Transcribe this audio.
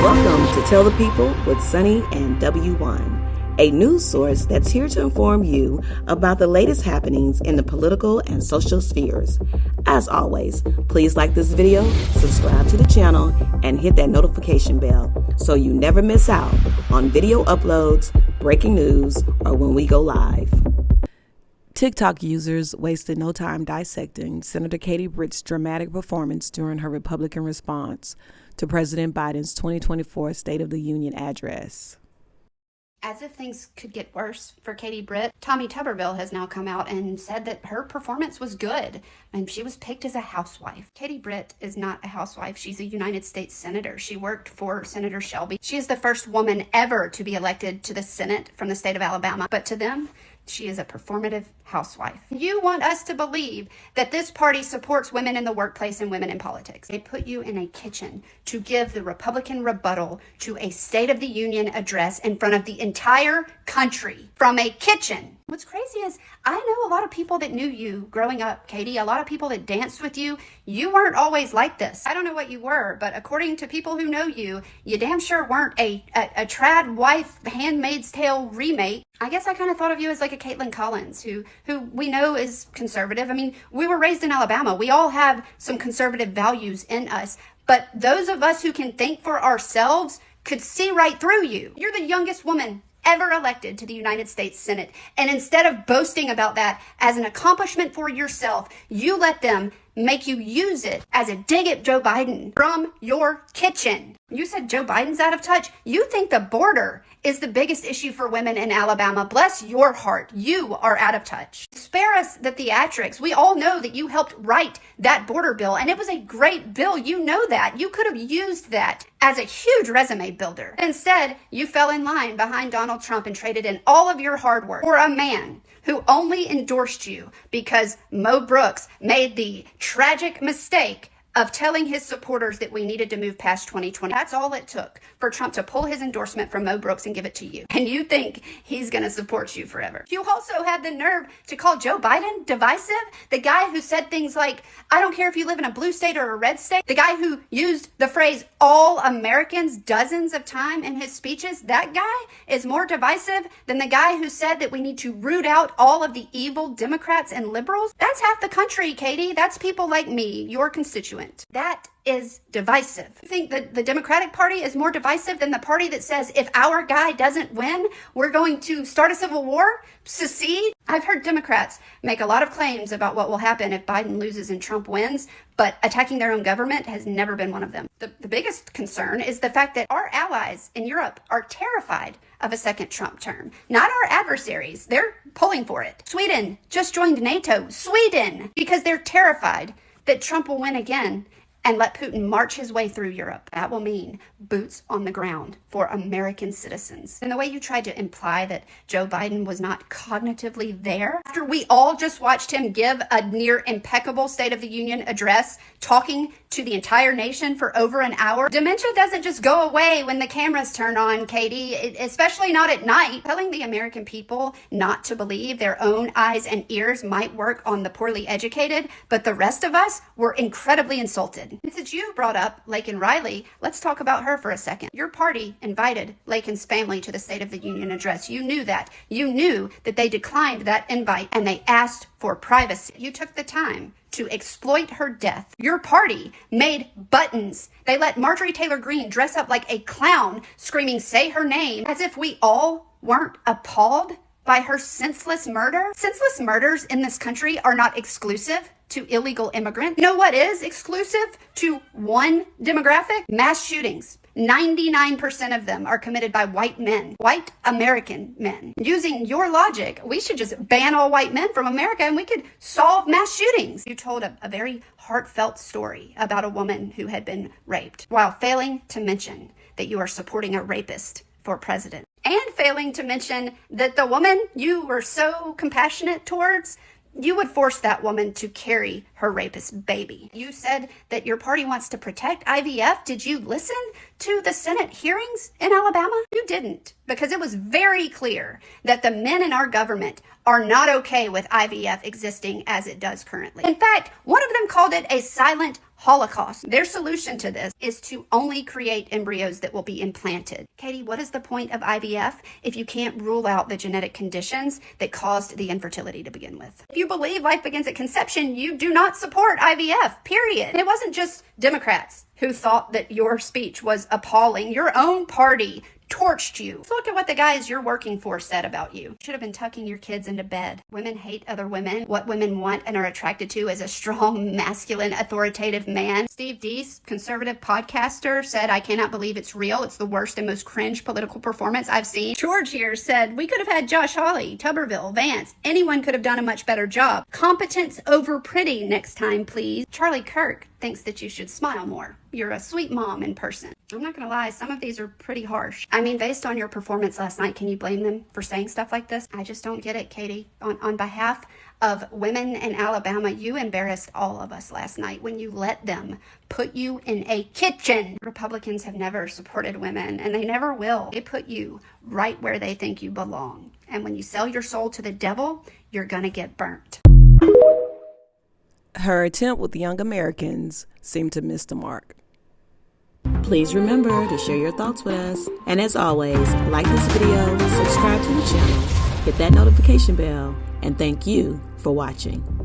Welcome to Tell the People with Sunny and W1, a news source that's here to inform you about the latest happenings in the political and social spheres. As always, please like this video, subscribe to the channel, and hit that notification bell so you never miss out on video uploads, breaking news, or when we go live. TikTok users wasted no time dissecting Senator Britt's dramatic performance during her Republican response to President Biden's 2024 State of the Union address. As if things could get worse for Britt, Tommy Tuberville has now come out and said that her performance was good and she was picked as a housewife. Britt is not a housewife. She's a United States Senator. She worked for Senator Shelby. She is the first woman ever to be elected to the Senate from the state of Alabama. But to them, she is a performative housewife. You want us to believe that this party supports women in the workplace and women in politics. They put you in a kitchen to give the Republican rebuttal to a State of the Union address in front of the entire country from a kitchen. What's crazy is I know a lot of people that knew you growing up, Katie, a lot of people that danced with you. You weren't always like this. I don't know what you were, but according to people who know you, you damn sure weren't a trad wife, Handmaid's Tale remake. I guess I kind of thought of you as like a Caitlin Collins, who we know is conservative. I mean, we were raised in Alabama. We all have some conservative values in us. But those of us who can think for ourselves could see right through you. You're the youngest woman ever elected to the United States Senate. And instead of boasting about that as an accomplishment for yourself, you let them make you use it as a dig at Joe Biden from your kitchen. You said Joe Biden's out of touch. You think the border is the biggest issue for women in Alabama. Bless your heart. You are out of touch. Spare us the theatrics. We all know that you helped write that border bill, and it was a great bill. You know that. You could have used that as a huge resume builder. Instead, you fell in line behind Donald Trump and traded in all of your hard work for a man who only endorsed you because Mo Brooks made the tragic mistake of telling his supporters that we needed to move past 2020. That's all it took for Trump to pull his endorsement from Mo Brooks and give it to you. And you think he's going to support you forever. You also had the nerve to call Joe Biden divisive. The guy who said things like, I don't care if you live in a blue state or a red state. The guy who used the phrase all Americans dozens of times in his speeches. That guy is more divisive than the guy who said that we need to root out all of the evil Democrats and liberals. That's half the country, Katie. That's people like me, your constituent. That is divisive. You think that the Democratic Party is more divisive than the party that says if our guy doesn't win, we're going to start a civil war, secede? I've heard Democrats make a lot of claims about what will happen if Biden loses and Trump wins, but attacking their own government has never been one of them. The biggest concern is the fact that our allies in Europe are terrified of a second Trump term. Not our adversaries. They're pulling for it. Sweden just joined NATO. Sweden! Because they're terrified that Trump will win again and let Putin march his way through Europe. That will mean boots on the ground for American citizens. And the way you tried to imply that Joe Biden was not cognitively there, after we all just watched him give a near impeccable State of the Union address, talking to the entire nation for over an hour. Dementia doesn't just go away when the cameras turn on, Katie, especially not at night. Telling the American people not to believe their own eyes and ears might work on the poorly educated, but the rest of us were incredibly insulted. And since you brought up Laken Riley, let's talk about her for a second. Your party invited Laken's family to the State of the Union address. You knew that. You knew that they declined that invite and they asked for privacy. You took the time to exploit her death. Your party made buttons. They let Marjorie Taylor Greene dress up like a clown, screaming, say her name, as if we all weren't appalled by her senseless murder. Senseless murders in this country are not exclusive to illegal immigrants. You know what is exclusive to one demographic? Mass shootings. 99% of them are committed by white men, white American men. Using your logic, we should just ban all white men from America and we could solve mass shootings. You told a very heartfelt story about a woman who had been raped while failing to mention that you are supporting a rapist for president and failing to mention that the woman you were so compassionate towards, you would force that woman to carry her rapist baby. You said that your party wants to protect IVF. Did you listen to the Senate hearings in Alabama? You didn't, because it was very clear that the men in our government are not okay with IVF existing as it does currently. In fact, one of them called it a silent Holocaust. Their solution to this is to only create embryos that will be implanted. Katie, what is the point of IVF if you can't rule out the genetic conditions that caused the infertility to begin with? If you believe life begins at conception, you do not support IVF, period. And it wasn't just Democrats who thought that your speech was appalling. Your own party torched you. Let's look at what the guys you're working for said about you. Should have been tucking your kids into bed. Women hate other women. What women want and are attracted to is a strong, masculine, authoritative man. Steve Deese, conservative podcaster, said, I cannot believe it's real. It's the worst and most cringe political performance I've seen. George here said, we could have had Josh Hawley, Tuberville, Vance. Anyone could have done a much better job. Competence over pretty next time, please. Charlie Kirk thinks that you should smile more. You're a sweet mom in person. I'm not gonna lie, some of these are pretty harsh. I mean, based on your performance last night, can you blame them for saying stuff like this? I just don't get it, Katie. On behalf of women in Alabama, you embarrassed all of us last night when you let them put you in a kitchen. Republicans have never supported women, and they never will. They put you right where they think you belong. And when you sell your soul to the devil, you're gonna get burnt. Her attempt with young Americans seemed to miss the mark. Please remember to share your thoughts with us. And as always, like this video, subscribe to the channel, hit that notification bell, and thank you for watching.